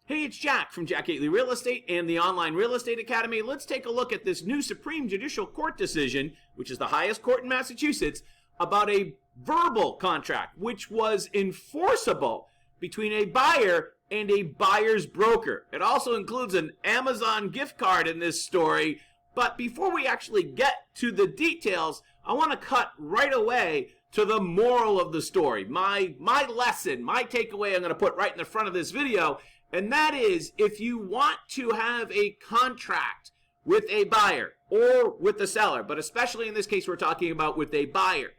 Hey, it's Jack from Jack Gately Real Estate and the Online Real Estate Academy. Let's take a look at this new Supreme Judicial Court decision, which is the highest court in Massachusetts, about a verbal contract, which was enforceable between a buyer and a buyer's broker. It also includes an Amazon gift card in this story. But before we actually get to the details, I want to cut right away to the moral of the story. My lesson, my takeaway I'm going to put right in the front of this video. And that is, if you want to have a contract with a buyer or with the seller, but especially in this case we're talking about with a buyer,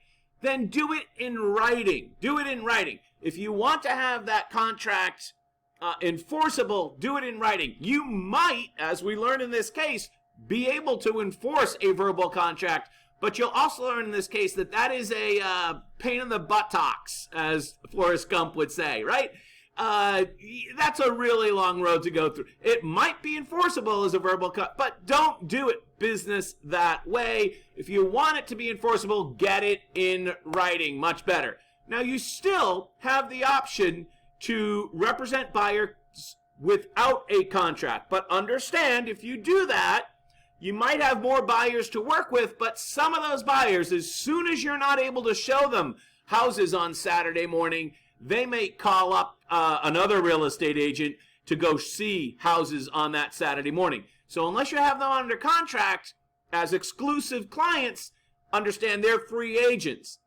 then do it in writing. Do it in writing. If you want to have that contract enforceable, do it in writing. You might, as we learned in this case, be able to enforce a verbal contract, but you'll also learn in this case that that is a pain in the buttocks, as Forrest Gump would say, right? That's a really long road to go through. It might be enforceable as a verbal cut, but don't do it business that way. If you want it to be enforceable, get it in writing. Much better. Now, you still have the option to represent buyers without a contract, but understand if you do that, you might have more buyers to work with, but some of those buyers, as soon as you're not able to show them houses on Saturday morning, they may call up another real estate agent to go see houses on that Saturday morning. So unless you have them under contract as exclusive clients, understand they're free agents.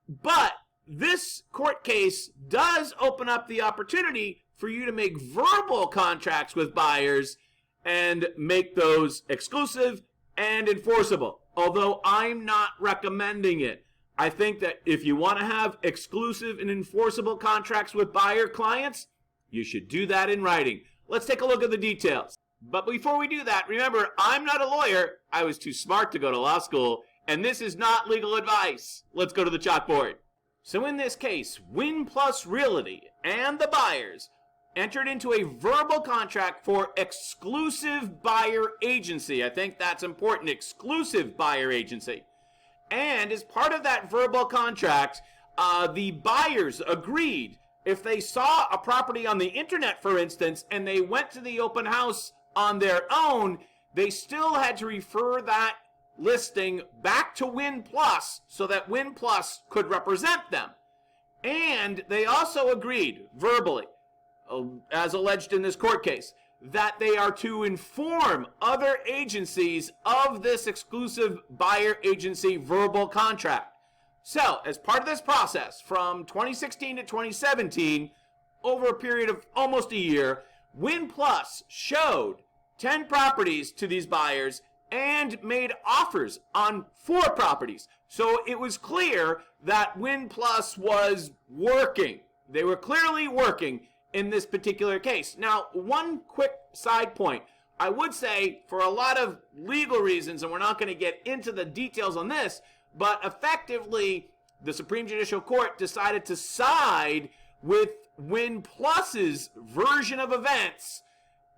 But this court case does open up the opportunity for you to make verbal contracts with buyers and make those exclusive and enforceable. Although I'm not recommending it. I think that if you want to have exclusive and enforceable contracts with buyer clients, you should do that in writing. Let's take a look at the details. But before we do that, remember, I'm not a lawyer. I was too smart to go to law school, and this is not legal advice. Let's go to the chalkboard. So in this case, Win Plus Realty and the buyers entered into a verbal contract for exclusive buyer agency. I think that's important, exclusive buyer agency. And as part of that verbal contract, the buyers agreed if they saw a property on the internet, for instance, and they went to the open house on their own, they still had to refer that listing back to Win Plus so that Win Plus could represent them. And they also agreed verbally, as alleged in this court case, that they are to inform other agencies of this exclusive buyer agency verbal contract. So, as part of this process, from 2016 to 2017, over a period of almost a year, Win Plus showed 10 properties to these buyers and made offers on 4 properties. So it was clear that Win Plus was working. They were clearly working in this particular case. Now, one quick side point. I would say, for a lot of legal reasons, and we're not going to get into the details on this, but effectively, the Supreme Judicial Court decided to side with Win Plus's version of events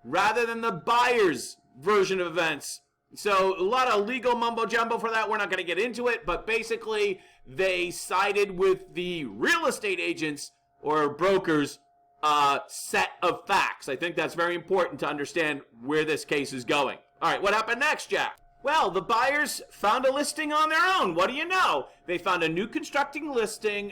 rather than the buyer's version of events. So a lot of legal mumbo jumbo for that. We're not going to get into it, but basically, they sided with the real estate agents or brokers set of facts. I think that's very important to understand where this case is going. All right, what happened next, Jack? Well, the buyers found a listing on their own. What do you know? They found a new construction listing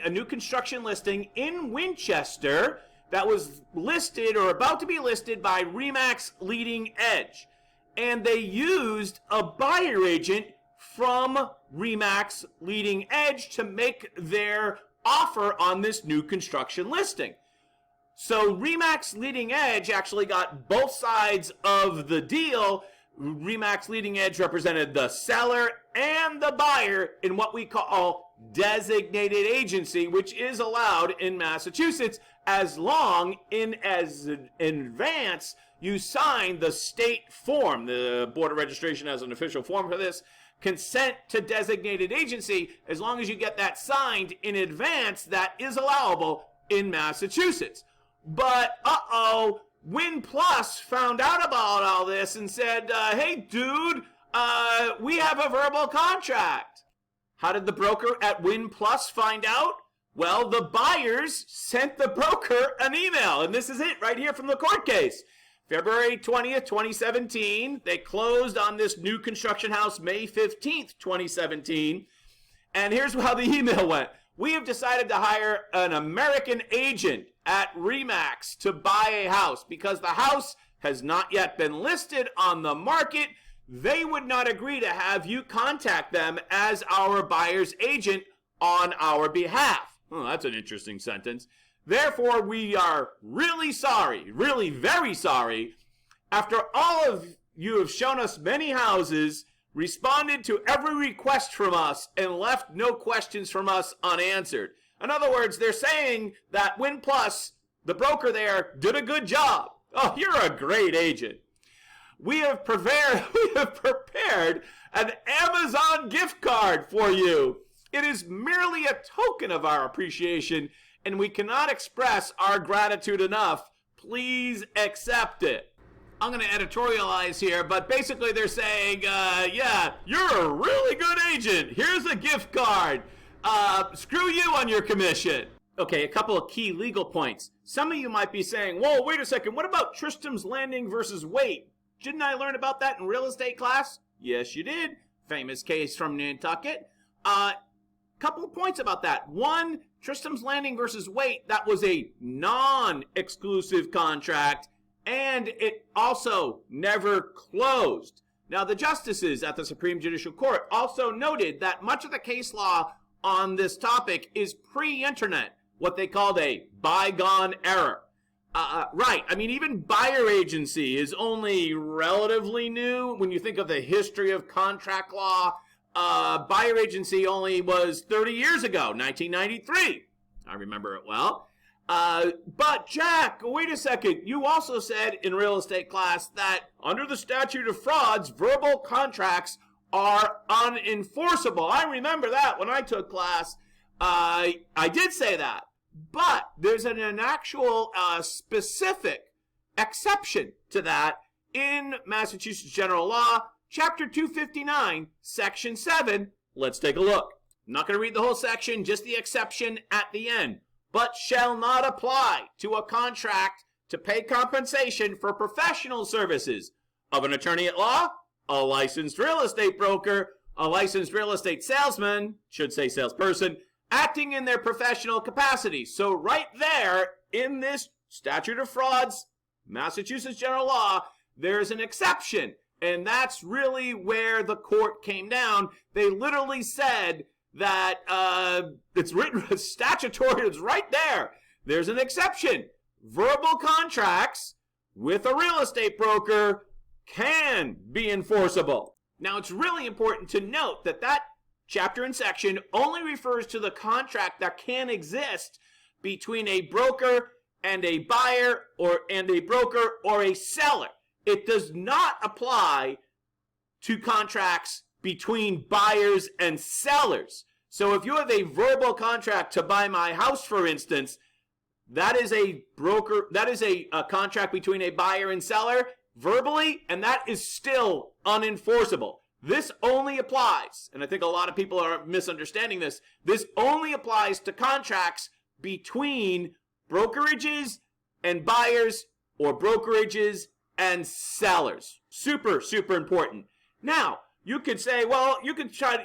in Winchester that was listed or about to be listed by RE/MAX Leading Edge. And they used a buyer agent from RE/MAX Leading Edge to make their offer on this new construction listing. So RE/MAX Leading Edge actually got both sides of the deal. RE/MAX Leading Edge represented the seller and the buyer in what we call designated agency, which is allowed in Massachusetts as long in advance you sign the state form. The Board of Registration has an official form for this. Consent to designated agency, as long as you get that signed in advance, that is allowable in Massachusetts. But, Win Plus found out about all this and said, hey, dude, we have a verbal contract. How did the broker at Win Plus find out? Well, the buyers sent the broker an email, and this is it right here from the court case. February 20th, 2017, they closed on this new construction house May 15th, 2017, and here's how the email went. We have decided to hire an American agent at RE/MAX to buy a house because the house has not yet been listed on the market. They would not agree to have you contact them as our buyer's agent on our behalf. Oh, that's an interesting sentence. Therefore, we are really sorry, really very sorry. After all of you have shown us many houses, responded to every request from us, and left no questions from us unanswered. In other words, they're saying that Win Plus, the broker there, did a good job. Oh, you're a great agent. We have prepared an Amazon gift card for you. It is merely a token of our appreciation, and we cannot express our gratitude enough. Please accept it. I'm going to editorialize here, but basically they're saying, yeah, you're a really good agent. Here's a gift card. Screw you on your commission. Okay, a couple of key legal points. Some of you might be saying, whoa, wait a second. What about Tristram's Landing versus Waite? Didn't I learn about that in real estate class? Yes, you did. Famous case from Nantucket. Couple of points about that. One, Tristram's Landing versus Waite, that was a non-exclusive contract, and it also never closed. Now, the justices at the Supreme Judicial Court also noted that much of the case law on this topic is pre-internet, what they called a bygone era. Right, I mean, even buyer agency is only relatively new. When you think of the history of contract law, buyer agency only was 30 years ago, 1993. I remember it well. But Jack, wait a second. You also said in real estate class that under the Statute of Frauds, verbal contracts are unenforceable. I remember that when I took class. I did say that. But there's an actual specific exception to that in Massachusetts General Law, Chapter 259, Section 7. Let's take a look. I'm not going to read the whole section, just the exception at the end. But shall not apply to a contract to pay compensation for professional services of an attorney at law, a licensed real estate broker, a licensed real estate salesman, should say salesperson, acting in their professional capacity. So right there in this Statute of Frauds, Massachusetts General Law, there's an exception. And that's really where the court came down. They literally said that it's written statutory, it's right there. There's an exception. Verbal contracts with a real estate broker can be enforceable. Now, it's really important to note that that chapter and section only refers to the contract that can exist between a broker and a buyer, and a broker or a seller. It does not apply to contracts between buyers and sellers. So if you have a verbal contract to buy my house, for instance, that is a contract between a buyer and seller verbally, and that is still unenforceable. This only applies, and I think a lot of people are misunderstanding this, this only applies to contracts between brokerages and buyers, or brokerages and sellers. Super, super important. Now, you could say, well, you could try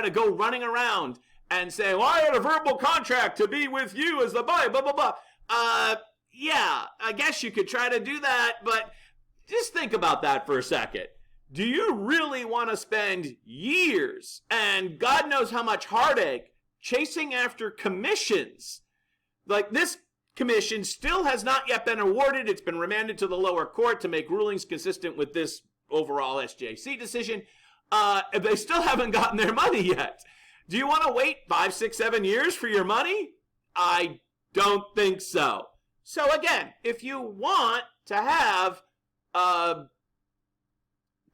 to go running around and say, well, I had a verbal contract to be with you as the buyer, blah, blah, blah. Yeah, I guess you could try to do that, but just think about that for a second. Do you really want to spend years and God knows how much heartache chasing after commissions? Like, this commission still has not yet been awarded. It's been remanded to the lower court to make rulings consistent with this overall SJC decision. They still haven't gotten their money yet. Do you want to wait 5, 6, 7 years for your money? I don't think so. So again, if you want to have a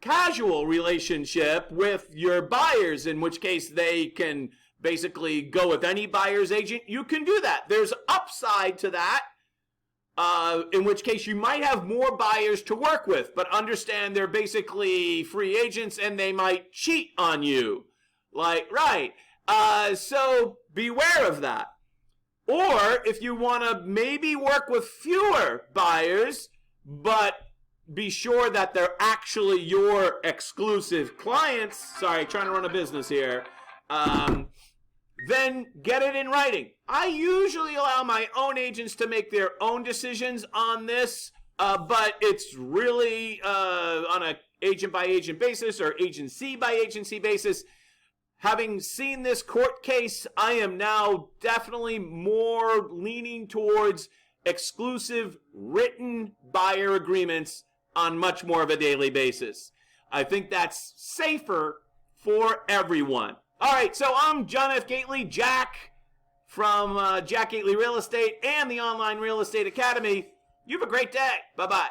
casual relationship with your buyers, in which case they can basically go with any buyer's agent, you can do that. There's upside to that, in which case you might have more buyers to work with, but understand they're basically free agents and they might cheat on you. Like, right. So beware of that. Or if you want to maybe work with fewer buyers, but be sure that they're actually your exclusive clients. Sorry, trying to run a business here. Then get it in writing. I usually allow my own agents to make their own decisions on this, but it's really on an agent by agent basis or agency by agency basis. Having seen this court case, I am now definitely more leaning towards exclusive written buyer agreements on much more of a daily basis. I think that's safer for everyone. All right, so I'm John F. Gately, Jack from Jack Gately Real Estate and the Online Real Estate Academy. You have a great day. Bye-bye.